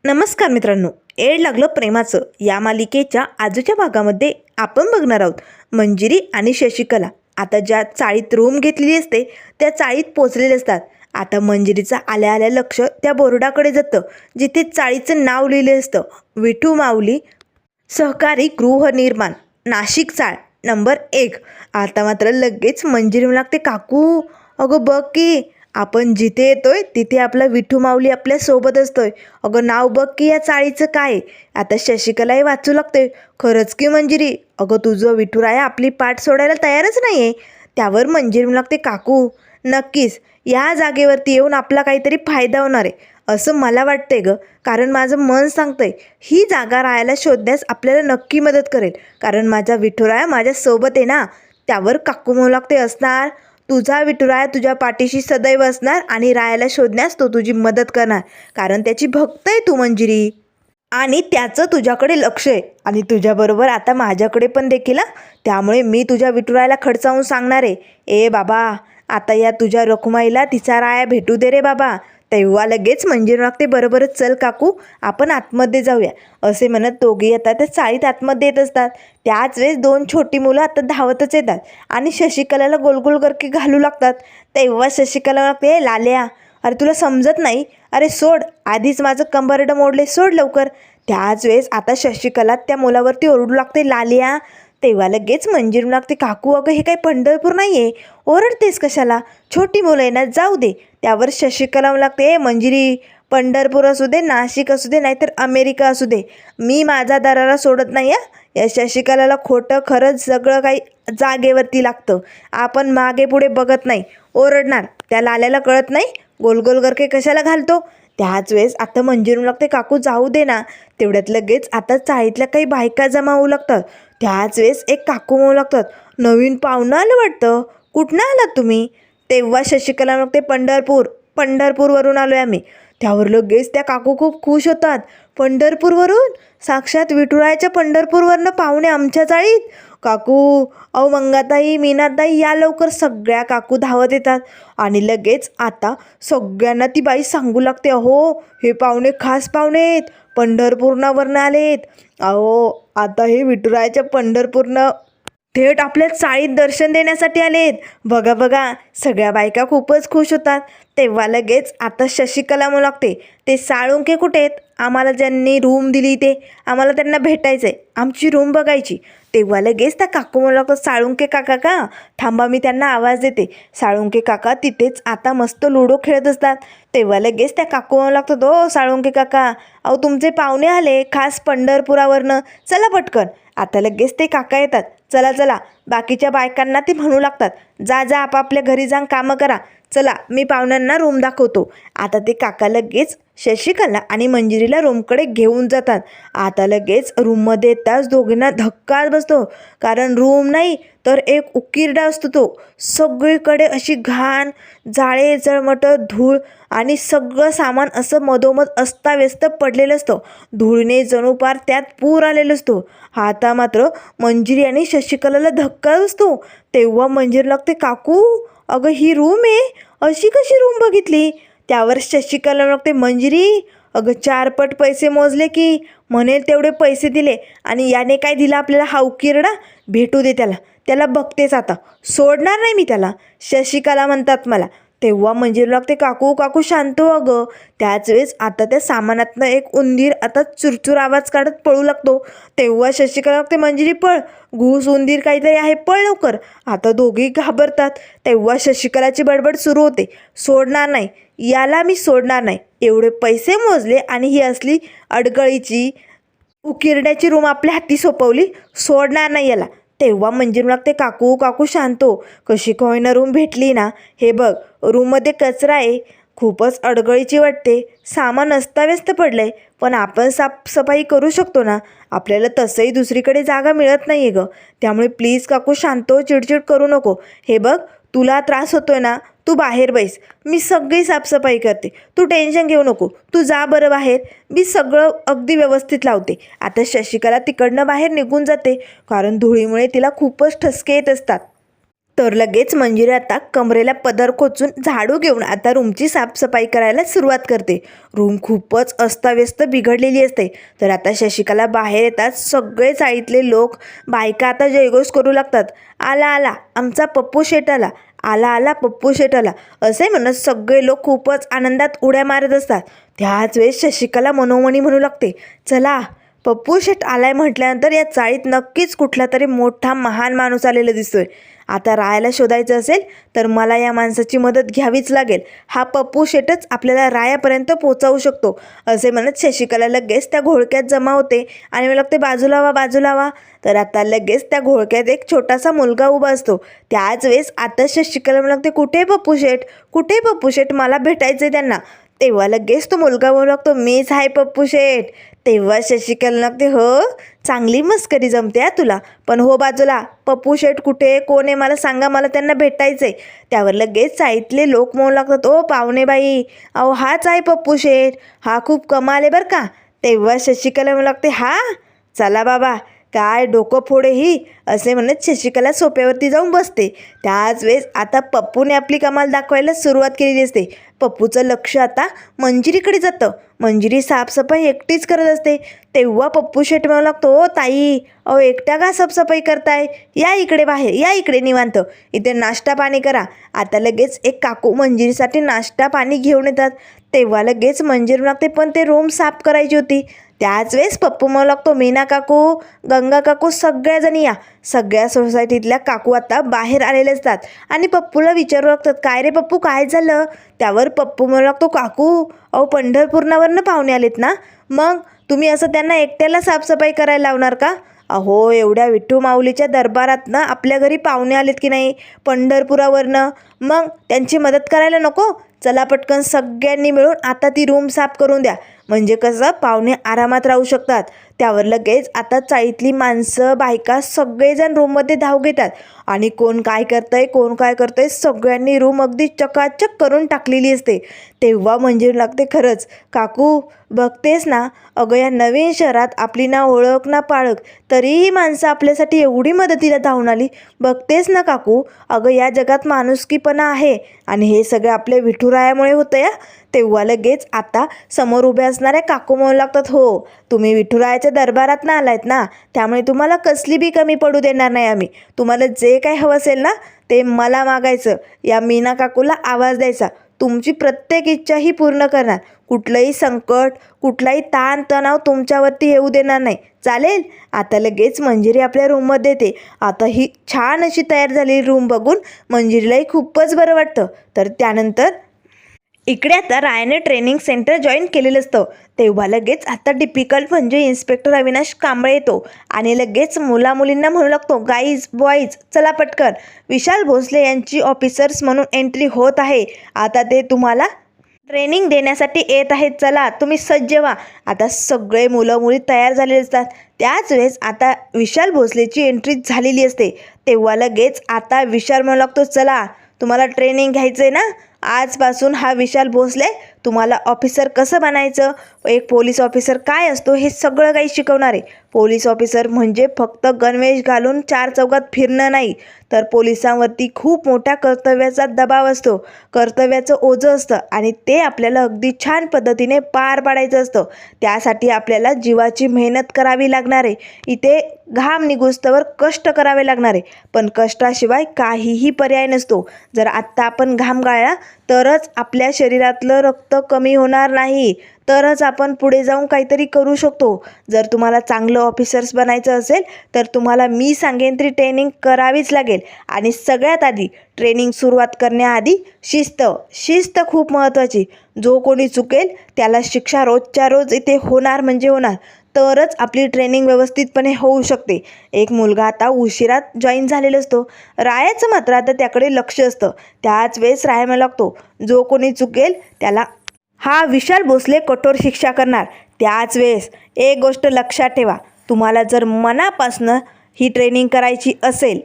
नमस्कार मित्रांनो, येड लागलं प्रेमाचं या मालिकेच्या आजच्या भागामध्ये आपण बघणार आहोत मंजिरी आणि शशिकला आता ज्या चाळीत रूम घेतलेली असते त्या चाळीत पोचलेले असतात. आता मंजिरीचं आल्या आल्या लक्ष त्या बोर्डाकडे जातं जिथे चाळीचं नाव लिहिलं असतं, विठू माऊली सहकारी गृहनिर्माण नाशिक चाळ नंबर 1. आता मात्र लगेच मंजिरी म्हणू लागते, काकू अगं बघ की आपण जिथे येतोय तिथे आपला विठू माऊली आपल्या सोबत असतोय. अगं नाव बघ की या चाळीचं काय. आता शशिकलाही वाचू लागते, खरंच की मंजिरी, अगं तुझं विठुराया आपली पाठ सोडायला तयारच नाही आहे. त्यावर मंजिरी म्हणू लागते, काकू नक्कीच या जागेवरती येऊन आपला काहीतरी फायदा होणार आहे असं मला वाटतंय ग. कारण माझं मन सांगतंय ही जागा राहायला शोधण्यास आपल्याला नक्की मदत करेल, कारण माझा विठुराया माझ्यासोबत आहे ना. त्यावर काकू म्हणू लागते, असणार तुझा विठुराया तुझ्या पाठीशी सदैव असणार आणि राहायला शोधण्यास तो तुझी मदत करणार, कारण त्याची भक्त आहे तू मंजिरी आणि त्याचं तुझ्याकडे लक्ष आहे आणि तुझ्याबरोबर आता माझ्याकडे पण देखील त्यामुळे मी तुझ्या विठुरायाला खडसावून सांगणार आहे, ए बाबा आता या तुझ्या रखुमाईला तिचा राया भेटू दे रे बाबा. तेव्हा लगेच मंजिरी लागते, बरोबरच चल काकू आपण आतमध्ये जाऊया असे म्हणत दोघी आता त्या चाळीत आतमध्ये येत असतात. त्याच वेळेस 2 छोटी मुलं आता धावतच येतात आणि शशिकलाला गोलगोल गरकी घालू लागतात. तेव्हा शशिकला लागते, ए लाल्या अरे तुला समजत नाही, अरे सोड, आधीच माझं कंबरडं मोडले, सोड लवकर. त्याच वेळेस आता शशिकला त्या मुलावरती ओरडू लागते, लाल्या. तेव्हा लगेच मंजिरी लागते, काकू अगं हे काही पंढरपूर नाही आहे, ओरडतेस कशाला, छोटी मुलं आहे ना, जाऊ दे. त्यावर शशिकला लागते, ए मंजिरी पंढरपूर असू दे, नाशिक असू दे, नाहीतर अमेरिका असू दे, मी माझा दरारा सोडत नाही या शशिकलाला खोटं खरंच सगळं काही जागेवरती लागतं, आपण मागे पुढे बघत नाही, ओरडणार. त्या लाल्याला कळत नाही गोलगोल गरके कशाला घालतो. त्याच वेळेस आता मंजिरी लागते, काकू जाऊ दे ना. तेवढ्यात लगेच आता चाळीतल्या काही बायका जमा होऊ लागतात. त्याच वेळेस एक काकू म्हणू लागतात, नवीन पाहुणं आलं वाटतं, कुठनं आलात तुम्ही. तेव्हा शशिकला म्हणते, पंढरपूरवरून आलो आहे आम्ही. त्यावर लगेच त्या काकू खूप खुश होतात, पंढरपूरवरून, साक्षात विठुरायाच्या पंढरपूरवरनं पाहुणे आमच्या चाळीत. काकू अहो मंगाताई मीनाताई या लवकर. सगळ्या काकू धावत येतात आणि लगेच आता सगळ्यांना ती बाई सांगू लागते, अहो हे पाहुणे खास पाहुणे आहेत, पंढरपूरवरनं आलेत. अहो आता हे विठुरायाच्या पंढरपूरनं थेट आपल्या चाळीत दर्शन देण्यासाठी आलेत. बघा बघा, सगळ्या बायका खूपच खुश होतात. तेव्हा लगेच आता शशिकला म्हणू लागते, ते साळुंके कुठे आहेत, आम्हाला ज्यांनी रूम दिली ते आम्हाला त्यांना भेटायचं आहे, आमची रूम बघायची. तेव्हा लगेच त्या काकू म्हणू लागतात, साळुंके काका का, थांबा मी त्यांना आवाज देते. साळुंके काका तिथेच आता मस्त लुडो खेळत असतात. तेव्हा लगेच त्या काकू म्हणू लागतात, ओ साळुंके काका, अहो तुमचे पाहुणे आले खास पंढरपुरावरनं, चला पटकन. आता लगेच ते काका येतात, चला चला. बाकीच्या बायकांना ते म्हणू लागतात, जा जा आपापल्या घरी जाऊन कामं करा, चला मी पाहुण्यांना रूम दाखवतो. आता ते काका लगेच शशिकला आणि मंजिरीला रूमकडे घेऊन जातात. आता लगेच रूममध्ये येताच दोघींना धक्काच बसतो, कारण रूम नाही तर एक उकिरडा असतो तो. सगळीकडे अशी घाण, जाळे जळमटं, धूळ आणि सगळं सामान असं मधोमध अस्ताव्यस्त पडलेलं असतं. धुळीने जणू पार त्यात पूर आलेलं असतो. आता मात्र मंजिरी आणि शशिकलाला धक्का बसतो. तेव्हा मंजिरी लागते, काकू अगं ही रूम आहे, अशी कशी रूम बघितली. त्यावर शशिकला लागते, मंजिरी अगं 4 पट पैसे मोजले की, म्हणेल तेवढे पैसे दिले आणि याने काय दिलं आपल्याला, हा उकिरडा, भेटू दे त्याला, त्याला बघतेच आता, सोडणार नाही मी त्याला, शशिकला म्हणतात मला. तेव्हा मंजिरी लागते, काकू काकू शांत हो अगं. त्याच वेळेस आता त्या सामानातनं एक उंदीर आता चुरचूर आवाज काढत पळू लागतो. तेव्हा शशिकला लागते, मंजिरी पळ, घूस उंदीर काहीतरी आहे, पळ लवकर. आता दोघी घाबरतात. तेव्हा शशिकलाची बडबड सुरू होते, सोडणार नाही याला, मी सोडणार नाही, एवढे पैसे मोजले आणि ही असली अडगळीची उकिरड्याची रूम आपल्या हाती सोपवली, सोडणार नाही याला. तेव्हा मंजिरी लागते, काकू काकू शांत हो, कशी का होईना रूम भेटली ना. हे बघ रूममध्ये कचरा आहे, खूपच अडगळीची वाटते, सामान अस्ताव्यस्त पडलं आहे, पण आपण साफसफाई करू शकतो ना, आपल्याला तसंही दुसरीकडे जागा मिळत नाही आहे गं. त्यामुळे प्लीज काकू शांत हो, चिडचिड करू नको. हे बघ तुला त्रास होतोय ना, तू बाहेर बैस, मी सगळी साफसफाई करते, तू टेन्शन घेऊ नको, तू जा बरं बाहेर, मी सगळं अगदी व्यवस्थित लावते. आता शशिकला तिकडनं बाहेर निघून जाते, कारण धुळीमुळे तिला खूपच ठसके येत असतात. तर लगेच मंजिरी आता कमरेला पदर खोचून झाडू घेऊन आता रूमची साफसफाई करायला सुरुवात करते. रूम खूपच अस्ताव्यस्त बिघडलेली असते. तर आता शशिकला बाहेर येतात सगळे चाळीतले लोक, बायका आता जयघोष करू लागतात. आला आला आमचा पप्पू शेट आला, आला आला पप्पू शेट आला असे म्हणत सगळे लोक खूपच आनंदात उड्या मारत असतात. त्याच वेळेस शशिकला मनोमनी म्हणू लागते, चला पप्पू शेट आलाय म्हटल्यानंतर या चाळीत नक्कीच कुठला तरी मोठा महान माणूस आलेला दिसतोय. आता रायाला शोधायचं असेल तर मला या माणसाची मदत घ्यावीच लागेल. हा पप्पू शेटच आपल्याला रायापर्यंत पोचावू शकतो असे म्हणत शशिकला लगेच त्या घोळक्यात जमा होते आणि मला लागते बाजूला व्हा बाजूला व्हा. तर आता लगेच त्या घोळक्यात एक छोटासा मुलगा उभा असतो. त्याच वेळेस आता शशिकला मला लागते, कुठे पप्पू शेट, कुठे पप्पू शेट, मला भेटायचं त्यांना. तेव्हा लगेच तो मुलगा बोलू लागतो, मीच आहे पप्पू शेट. तेव्हा शशिकला लागते, हो चांगली मस्करी जमते हा तुला, पण हो बाजूला, पप्पू शेट कुठे, कोण आहे मला सांगा, मला त्यांना भेटायचंय. त्यावर लगेच साईतले लोक म्हणू लागतात, ओ पाहुणेबाई, अहो हाच आहे पप्पू शेट, हा खूप कमाल आहे बरं का. तेव्हा शशिकला म्हणू लागते, हा चला बाबा, काय डोकं फोडे ही असे म्हणत शशिकला सोप्यावरती जाऊन बसते. त्याच वेळेस आता पप्पूने आपली कमाल दाखवायला सुरुवात केलेली असते. पप्पूचं लक्ष आता मंजिरीकडे जातं. मंजिरी साफसफाई एकटीच करत असते. तेव्हा पप्पू शेट म्हणू लागतो, ओ ताई, अहो एकट्या का साफसफाई करताय, या इकडे बाहेर, या इकडे निवांत, इथे नाश्ता पाणी करा. आता लगेच एक काकू मंजिरीसाठी नाश्ता पाणी घेऊन येतात. तेव्हा लगेच मंजिरी लागते, पण ते रूम साफ करायची होती. त्याच वेळेस पप्पू म्हणू लागतो, मीना काकू, गंगा काकू, सगळ्याजणी या. सगळ्या सोसायटीतल्या काकू आता बाहेर आलेले असतात आणि पप्पूला विचारू लागतात, काय रे पप्पू, काय झालं. त्यावर पप्पू म्हणू लागतो, काकू, अहो पंढरपूरवरनं पाहुणे आलेत ना, मग तुम्ही असं त्यांना एकट्याला साफसफाई करायला लावणार का. अहो एवढ्या विठ्ठू माऊलीच्या दरबारातनं आपल्या घरी पाहुणे आलेत की नाही पंढरपुरावरनं, मग त्यांची मदत करायला नको. चला पटकन सगळ्यांनी मिळून आता ती रूम साफ करून द्या, म्हणजे कसं पाहुणे आरामात राहू शकतात. त्यावर लगेच आता चाळीतली माणसं, बायका सगळेजण रूममध्ये धाव घेतात आणि कोण काय करतंय सगळ्यांनी रूम अगदी चकाचक करून टाकलेली असते. तेव्हा म्हणजे लागते, खरंच काकू बघतेस ना, अगं या नवीन शहरात आपली ना ओळख ना पाळख, तरीही माणसं आपल्यासाठी एवढी मदतीला धावून आली. बघतेस ना काकू, अगं या जगात माणुसकीपणा आहे आणि हे सगळं आपल्या विठुरायामुळे होतं या. तेव्हा लगेच आता समोर उभ्या असणाऱ्या काकू म्हणू लागतात, हो तुम्ही विठुरायाच्या दरबारात ना आलायत ना, त्यामुळे तुम्हाला कसली बी कमी पडू देणार नाही आम्ही. तुम्हाला जे काही हवं असेल ना ते मला मागायचं, या मीना काकूला आवाज द्यायचा, तुमची प्रत्येक इच्छा ही पूर्ण करणार. कुठलंही संकट, कुठलाही ताण तणाव तुमच्यावरती येऊ देणार नाही, चालेल. आता लगेच मंजिरी आपल्या रूममध्ये येते. आता ही छान अशी तयार झालेली रूम बघून मंजिरीलाही खूपच बरं वाटतं. तर त्यानंतर इकडे आता रायाने ट्रेनिंग सेंटर जॉईन केलेलं असतं. तेव्हा लगेच आता डिफिकल्ट म्हणजे इन्स्पेक्टर अविनाश कांबळे येतो आणि लगेच मुलामुलींना म्हणू लागतो, गाईज बॉईज चला पटकन, विशाल भोसले यांची ऑफिसर्स म्हणून एंट्री होत आहे. आता ते तुम्हाला ट्रेनिंग देण्यासाठी येत आहेत, चला तुम्ही सज्ज व्हा. आता सगळे मुलं मुली तयार झालेले असतात. त्याच वेळेस आता विशाल भोसलेची एंट्री झालेली असते. तेव्हा लगेच आता विशाल म्हणू लागतो, चला तुम्हाला ट्रेनिंग घ्यायचं आहे ना, आजपासून हा विशाल भोसले तुम्हाला ऑफिसर कसं बनायचं, एक पोलीस ऑफिसर काय असतो हे सगळं काही शिकवणार आहे. पोलीस ऑफिसर म्हणजे फक्त गणवेश घालून चार चौकात फिरणं नाही, तर पोलिसांवरती खूप मोठ्या कर्तव्याचा दबाव असतो, कर्तव्याचं ओझं असतं आणि ते आपल्याला अगदी छान पद्धतीने पार पाडायचं असतं. त्यासाठी आपल्याला जीवाची मेहनत करावी लागणार आहे. इथे घाम निघुस्तवर कष्ट करावे लागणार आहे, पण कष्टाशिवाय काहीही पर्याय नसतो. जर आत्ता आपण घाम गाळला तरच आपल्या शरीरातलं रक्त कमी होणार नाही, तरच आपण पुढे जाऊन काहीतरी करू शकतो. जर तुम्हाला चांगलं ऑफिसर्स बनायचं असेल तर तुम्हाला मी सांगेन ती ट्रेनिंग करावीच लागेल. आणि सगळ्यात आधी ट्रेनिंग सुरुवात करण्याआधी शिस्त खूप महत्त्वाची. जो कोणी चुकेल त्याला शिक्षा रोजच्या रोज इथे होणार म्हणजे होणार, तरच आपली ट्रेनिंग व्यवस्थितपणे होऊ शकते. एक मुलगा आता उशिरात जॉईन झालेला असतो. रायाचं मात्र आता त्याकडे लक्ष असतं. त्याच वेळेस राया म्हणू लागतो, जो कोणी चुकेल त्याला हा विशाल भोसले कठोर शिक्षा करणार. त्याच वेळेस एक गोष्ट लक्षात ठेवा, तुम्हाला जर मनापासनं ही ट्रेनिंग करायची असेल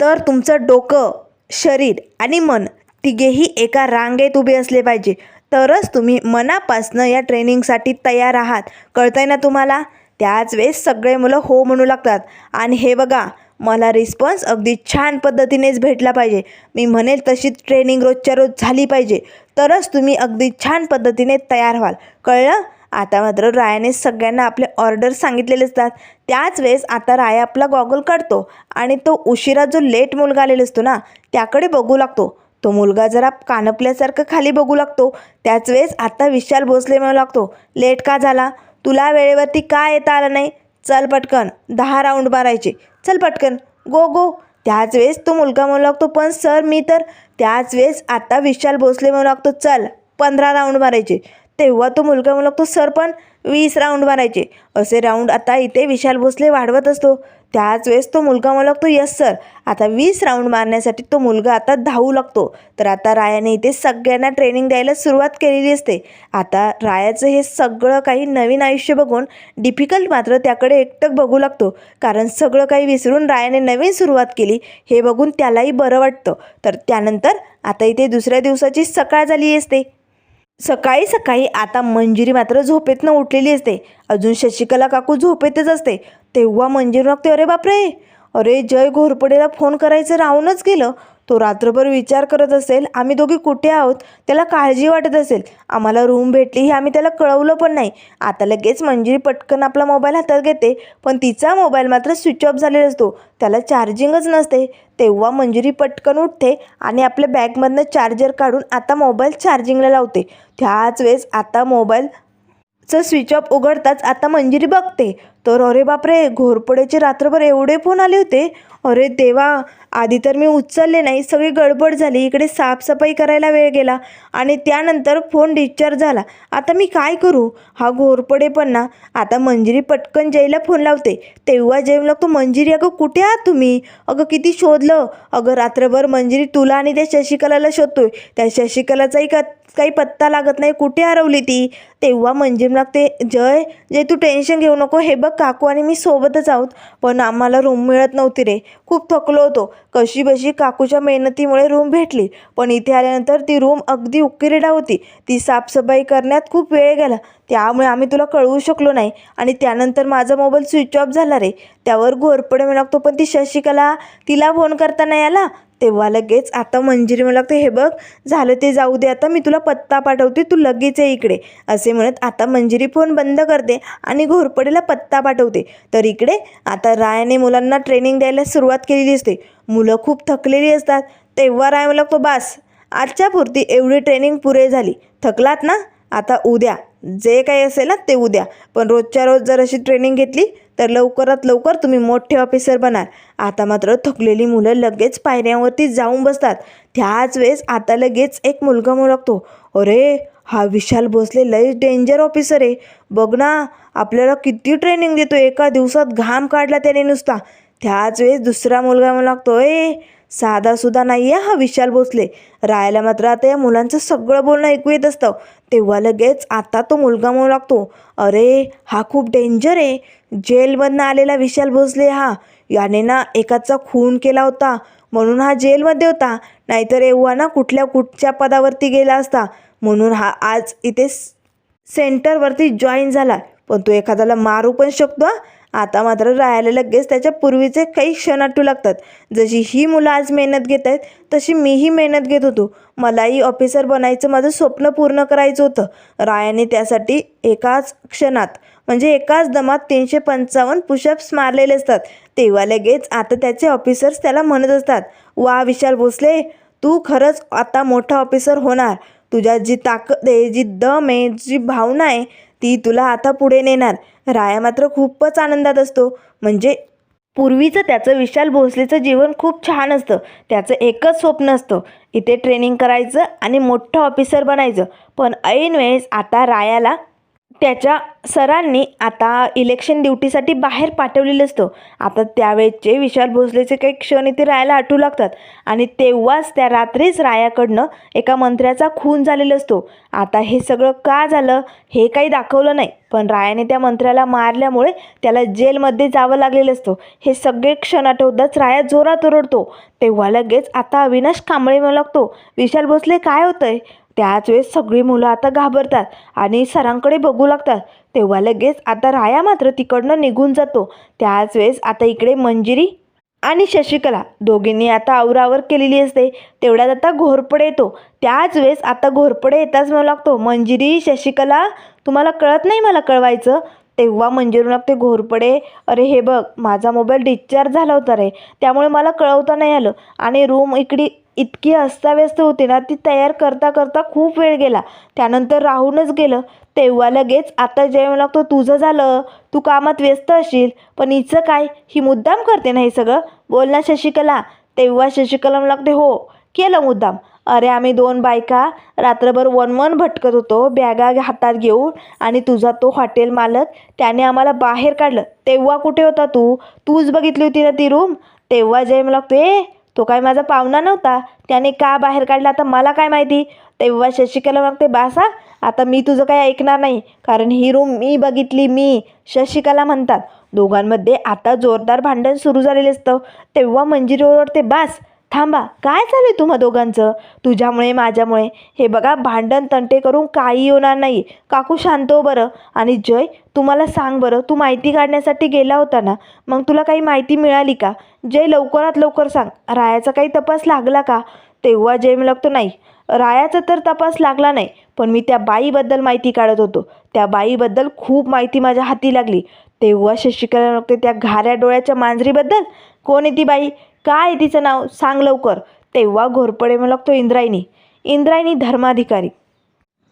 तर तुमचं डोकं, शरीर आणि मन तिघेही एका रांगेत उभे असले पाहिजे, तरच तुम्ही मनापासनं या ट्रेनिंगसाठी तयार आहात. कळतंय ना तुम्हाला. त्याच वेळेस सगळे मुलं हो म्हणू लागतात आणि हे बघा मला रिस्पॉन्स अगदी छान पद्धतीनेच भेटला पाहिजे. मी म्हणेल तशी ट्रेनिंग रोजच्या रोज झाली पाहिजे, तरच तुम्ही अगदी छान पद्धतीने तयार व्हाल, कळलं? आता मात्र रायाने सगळ्यांना आपले ऑर्डर सांगितलेले असतात. त्याच वेळेस आता राया आपला गॉगल काढतो आणि तो उशिरा जो लेट मुलगा आलेला असतो ना त्याकडे बघू लागतो. तो मुलगा जरा कानपल्यासारखं खाली बघू लागतो. त्याच वेळेस आता विशाल भोसले म्हणू लागतो, लेट का झाला? तुला वेळेवरती का येता आलं नाही? चल पटकन 10 राऊंड मारायचे, चल पटकन, गो गो. त्याच वेळेस तो मुलगा म्हणू लागतो, पण सर मी तर. त्याच वेळेस आता विशाल भोसले म्हणू लागतो, चल 15 राऊंड मारायचे. तेव्हा तो मुलगा म्हणू लागतो, सर पण 20 राऊंड मारायचे. असे राऊंड आता इथे विशाल भोसले वाढवत असतो. त्याच वेळेस तो मुलगा म्हणू लागतो, यस सर. आता 20 राऊंड मारण्यासाठी तो मुलगा आता धावू लागतो. तर आता रायाने इथे सगळ्यांना ट्रेनिंग द्यायला सुरुवात केलेली असते. आता रायाचं हे सगळं काही नवीन आयुष्य बघून डिफिकल्ट मात्र त्याकडे एकटक बघू लागतो, कारण सगळं काही विसरून रायाने नवीन सुरुवात केली हे बघून त्यालाही बरं वाटतं. तर त्यानंतर आता इथे दुसऱ्या दिवसाची सकाळ झाली असते. सकाळी सकाळी आता मंजिरी मात्र झोपेतनं उठलेली असते. अजून शशिकला काकू झोपेतच असते. तेव्हा मंजिरी लागते, अरे बापरे, अरे जय घोरपडेला फोन करायचं राहूनच गेलं. तो रात्रभर विचार करत असेल आम्ही दोघी कुठे आहोत, त्याला काळजी वाटत असेल. आम्हाला रूम भेटली हे आम्ही त्याला कळवलं पण नाही. आता लगेच मंजिरी पटकन आपला मोबाईल हातात घेते, पण तिचा मोबाईल मात्र स्विच ऑफ झालेला असतो, त्याला चार्जिंगच नसते. तेव्हा मंजिरी पटकन उठते आणि आपल्या बॅगमधनं चार्जर काढून आता मोबाईल चार्जिंगला लावते. त्याच वेळेस आता मोबाईलचं स्विच ऑफ उघडताच आता मंजिरी बघते, तर अरे बापरे, घोरपडेचे रात्रभर एवढे फोन आले होते. अरे देवा, आधी तर मी उचलले नाही, सगळी गडबड झाली. इकडे साफसफाई करायला वेळ गेला आणि त्यानंतर फोन डिस्चार्ज झाला. आता मी काय करू? हा घोरपडे पण ना. आता मंजिरी पटकन जयला फोन लावते. तेव्हा जय लागतो, मंजिरी अगं कुठे आहात तुम्ही? अगं किती शोधलं. अगं रात्रभर मंजिरी तुला आणि त्या शशिकलाला शोधतोय. त्या शशिकलाचाही काही पत्ता लागत नाही, कुठे हरवली ती? तेव्हा मंजिरी लागते, जय जय तू टेन्शन घेऊ नको. हे बघ काकू आणि मी सोबतच आहोत, पण आम्हाला रूम मिळत नव्हती रे. खूप थकलो होतो. कशी बशी काकूच्या मेहनतीमुळे रूम भेटली, पण इथे आल्यानंतर ती रूम अगदी उकिरडा होती. ती साफसफाई करण्यात खूप वेळ गेला, त्यामुळे आम्ही तुला कळवू शकलो नाही. आणि त्यानंतर माझा मोबाईल स्विच ऑफ झाला रे. त्यावर घोरपडे म्हणू लागतो, पण ती शशिकला, तिला फोन करता नाही आला. तेव्हा लगेच आता मंजिरी म्हणू लागते, हे बघ झालं ते जाऊ दे, आता मी तुला पत्ता पाठवते, तू लगेच ये इकडे. असे म्हणत आता मंजिरी फोन बंद करते आणि घोरपडेला पत्ता पाठवते. तर इकडे आता रायाने मुलांना ट्रेनिंग द्यायला सुरुवात केलेली असते. मुलं खूप थकलेली असतात. तेव्हा राय म्हणू लागतो, बास, आजच्या पुरती एवढी ट्रेनिंग पुरे झाली. थकलात ना, आता उद्या जे काही असेल ना ते उद्या, पण रोजच्या रोज जर अशी ट्रेनिंग घेतली तर लवकरात लवकर तुम्ही मोठे ऑफिसर बनाल. आता मात्र थकलेली मुलं लगेच पायऱ्यांवरती जाऊन बसतात. त्याच वेळेस आता लगेच एक मुलगा म्हणू लागतो, अरे हा विशाल भोसले लय डेंजर ऑफिसर आहे. बघ ना, आपल्याला किती ट्रेनिंग देतो, एका दिवसात घाम काढला त्याने नुसता. त्याच वेळेस दुसरा मुलगा म्हणू लागतो, साधासुद्धा नाही आहे हा विशाल भोसले. रायाला मात्र आता या मुलांचं सगळं बोलणं ऐकू येत असतं. तेव्हा लगेच आता तो मुलगा म्हणू लागतो, अरे हा खूप डेंजर आहे. जेलमधनं आलेला विशाल भोसले हा. याने ना एकाचा खून केला होता म्हणून हा जेलमध्ये होता, नाहीतर एव्हा ना कुठच्या पदावरती गेला असता. म्हणून हा आज इथे सेंटरवरती जॉईन झाला, पण तो एखाद्याला मारू पण शकतो. आता मात्र रायाला लगेच त्याच्या पूर्वीचे काही क्षण आठवू लागतात. जशी ही मुलं आज मेहनत घेत आहेत तशी मीही मेहनत घेत होतो. मलाही ऑफिसर बनायचं माझं स्वप्न पूर्ण करायचं होतं. रायाने त्यासाठी एकाच क्षणात म्हणजे एकाच दमात 355 पुशअप्स मारलेले असतात. तेव्हा लगेच आता त्याचे ऑफिसर्स त्याला म्हणत असतात, वा विशाल भोसले, तू खरंच आता मोठा ऑफिसर होणार. तुझ्यात जी ताकद आहे, जी दम आहे, जी भावना आहे ती तुला आता पुढे नेणार. राया मात्र खूपच आनंदात असतो. म्हणजे पूर्वीचं त्याचं विशाल भोसलेचं जीवन खूप छान असतं. त्याचं एकच स्वप्न असतं, इथे ट्रेनिंग करायचं आणि मोठं ऑफिसर बनायचं. पण ऐन वेळेस आता रायाला त्याच्या सरांनी आता इलेक्शन ड्युटीसाठी बाहेर पाठवलेलं असतं. आता त्यावेळेचे विशाल भोसलेचे काही क्षण इथे रायाला आठवू लागतात. आणि तेव्हाच त्या रात्रीच रायाकडनं एका मंत्र्याचा खून झालेला असतो. आता हे सगळं का झालं हे काही दाखवलं नाही, पण रायाने त्या मंत्र्याला मारल्यामुळे त्याला जेलमध्ये जावं लागलेलं असतं. हे सगळे क्षण आठवताच राया जोरात ओरडतो. तेव्हा लगेच आता अविनाश कांबळे म्हणू लागतो, विशाल भोसले काय होतंय? त्याच वेळेस सगळी मुलं आता घाबरतात आणि सरांकडे बघू लागतात. तेव्हा लगेच आता राया मात्र तिकडनं निघून जातो. त्याच वेळेस आता इकडे मंजिरी आणि शशिकला दोघींनी आता आवरावर केलेली असते. तेवढ्यात आता घोरपडे येतो. त्याच वेळेस आता घोरपडे येताच म्हणू लागतो, मंजिरी, शशिकला, तुम्हाला कळत नाही मला कळवायचं. तेव्हा मंजिरी लागते, घोरपडे, अरे हे बघ, माझा मोबाईल डिस्चार्ज झाला होता रे, त्यामुळे मला कळवता नाही आलं. आणि रूम इकडे इतकी अस्ताव्यस्त होती ना, ती तयार करता करता खूप वेळ गेला. त्यानंतर राहूनच गेलं. तेव्हा लगेच आता जेवण लागतो, तुझं झालं, तू कामात व्यस्त असशील, पण हिचं काय, ही मुद्दाम करते ना हे सगळं, बोल ना शशिकला. तेव्हा शशिकला लागते, हो केलं मुद्दाम. अरे आम्ही दोन बायका रात्रभर वन भटकत होतो बॅगा हातात घेऊन, आणि तुझा तो हॉटेल मालक त्याने आम्हाला बाहेर काढलं. तेव्हा कुठे होता तू? तूच बघितली होती ना ती रूम. तेव्हा जय मला लागतो, तो काय माझा पाहुणा नव्हता, त्याने का बाहेर काढला आता मला काय माहिती. तेव्हा शशिकला म्हणते, बासा, आता मी तुझं काही ऐकणार नाही, कारण ही रूम मी बघितली, मी, शशिकला म्हणतात. दोघांमध्ये आता जोरदार भांडण सुरू झालेलं असतं. तेव्हा मंजिरी ओरडते, बास, थांबा, काय चालू आहे तुम्हा दोघांचं, तुझ्यामुळे माझ्यामुळे, हे बघा भांडण तंटे करून काही होणार नाही. काकू शांत हो बरं. आणि जय, तुम्हाला सांग बरं, तू माहिती काढण्यासाठी गेला होता ना, मग तुला काही माहिती मिळाली का? जय, लवकरात लवकर सांग, रायाचा काही तपास लागला का? तेव्हा जय मला लागतो, नाही, रायाचा तर तपास लागला नाही, पण मी त्या बाईबद्दल माहिती काढत होतो. त्या बाईबद्दल खूप माहिती माझ्या हाती लागली. तेव्हा शशिकला लागते, त्या घाऱ्या डोळ्याच्या मांजरीबद्दल? कोण आहे ती बाई, काय आहे तिचं नाव, सांग लवकर. तेव्हा घोरपडे मला लागतो, इंद्रायणी. इंद्रायणी धर्माधिकारी,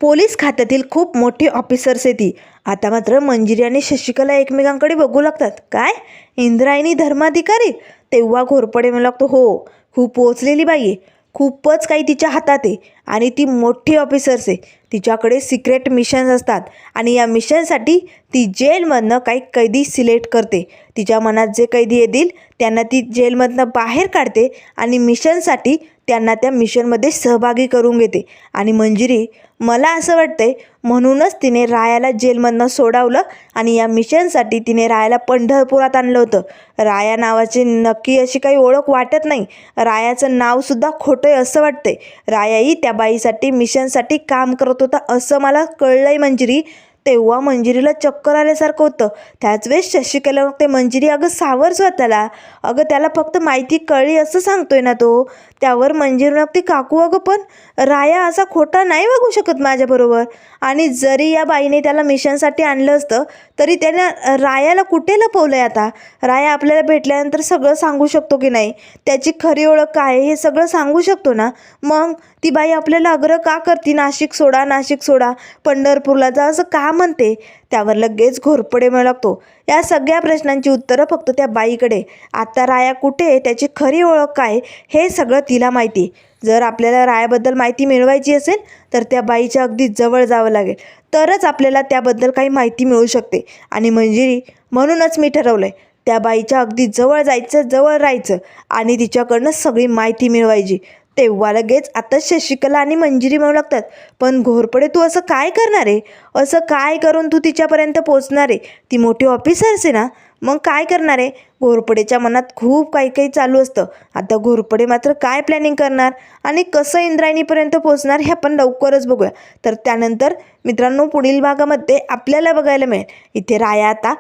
पोलीस खात्यातील खूप मोठी ऑफिसर्स आहे ती. आता मात्र मंजिरी आणि शशिकला एकमेकांकडे बघू लागतात. काय, इंद्रायणी धर्माधिकारी? तेव्हा घोरपडे मला लागतो, हो, खूप पोचलेली बाई आहे, खूपच काही तिच्या हातात आहे, आणि ती मोठी ऑफिसर्स आहे. तिच्याकडे सिक्रेट मिशन्स असतात, आणि या मिशनसाठी ती जेलमधनं काही कैदी सिलेक्ट करते. तिच्या मनात जे कैदी येतील त्यांना ती जेलमधनं बाहेर काढते, आणि मिशनसाठी त्यांना त्या मिशनमध्ये सहभागी करून घेते. आणि मंजिरी, मला असं वाटतंय म्हणूनच तिने रायाला जेलमधनं सोडवलं, आणि या मिशनसाठी तिने रायाला पंढरपुरात आणलं होतं. राया नावाची नक्की अशी काही ओळख वाटत नाही, रायाचं नावसुद्धा खोटं आहे असं वाटतंय. रायाही त्या बाईसाठी मिशनसाठी काम करत होता असं मला कळलंय मंजिरी. तेव्हा मंजिरीला चक्कर आल्यासारखं होतं. त्याच वेळेस शशिकला ते, मंजिरी, अगं सावर स्वतःला, अगं त्याला फक्त माहिती कळली असं सांगतोय ना तो. त्यावर मंजिरी लागते, काकू, अगं पण राया असा खोटा नाही वागू शकत माझ्याबरोबर, आणि जरी या बाईने त्याला मिशनसाठी आणलं असतं तरी त्याने रायाला कुठे लपवलं आहे आता. राया आपल्याला भेटल्यानंतर सगळं सांगू शकतो की नाही, त्याची खरी ओळख काय हे सगळं सांगू शकतो ना. मग ती बाई आपल्याला आग्रह का करते, नाशिक सोडा, नाशिक सोडा, पंढरपूरला जा, असं का म्हणते? त्यावर लगेच घोरपडे मिळू लागतो, या सगळ्या प्रश्नांची उत्तरं फक्त त्या बाईकडे. आता राया कुठे, त्याची खरी ओळख काय, हे सगळं तिला माहिती. जर आपल्याला रायाबद्दल माहिती मिळवायची असेल तर त्या बाईच्या अगदी जवळ जावं लागेल, तरच आपल्याला त्याबद्दल काही माहिती मिळू शकते. आणि मंजिरी, म्हणूनच मी ठरवलं आहे, त्या बाईच्या अगदी जवळ जायचं, जवळ राहायचं, आणि तिच्याकडनं सगळी माहिती मिळवायची. तेव्हा लगेच आता शशिकला आणि मंजिरी म्हणू लागतात, पण घोरपडे, तू असं काय करणार आहे, असं काय करून तू तिच्यापर्यंत पोचणार आहे? ती मोठी ऑफिसर्स आहे ना, मग काय करणार आहे? घोरपडेच्या मनात खूप काही काही चालू असतं. आता घोरपडे मात्र काय प्लॅनिंग करणार आणि कसं इंद्रायणीपर्यंत पोचणार हे आपण लवकरच बघूया. तर त्यानंतर मित्रांनो, पुढील भागामध्ये आपल्याला बघायला मिळेल, इथे राया आता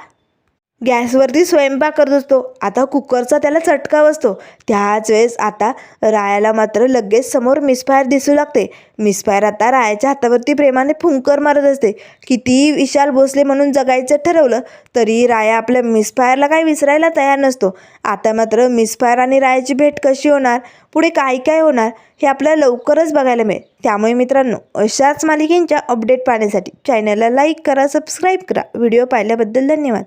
गॅसवरती स्वयंपाक करत असतो. आता कुकरचा त्याला चटका बसतो. त्याच वेळेस आता रायाला मात्र लगेच समोर मिसफायर दिसू लागते. मिसफायर आता रायाच्या हातावरती प्रेमाने फुंकर मारत असते. कितीही विशाल भोसले म्हणून जगायचं ठरवलं तरी राया आपल्या मिसफायरला काही विसरायला तयार नसतो. आता मात्र मिसफायर आणि रायाची भेट कशी होणार, पुढे काय काय होणार हे आपल्याला लवकरच बघायला मिळेल. त्यामुळे मित्रांनो, अशाच मालिकेंच्या अपडेट पाहण्यासाठी चॅनलला लाईक करा, सबस्क्राईब करा. व्हिडिओ पाहिल्याबद्दल धन्यवाद.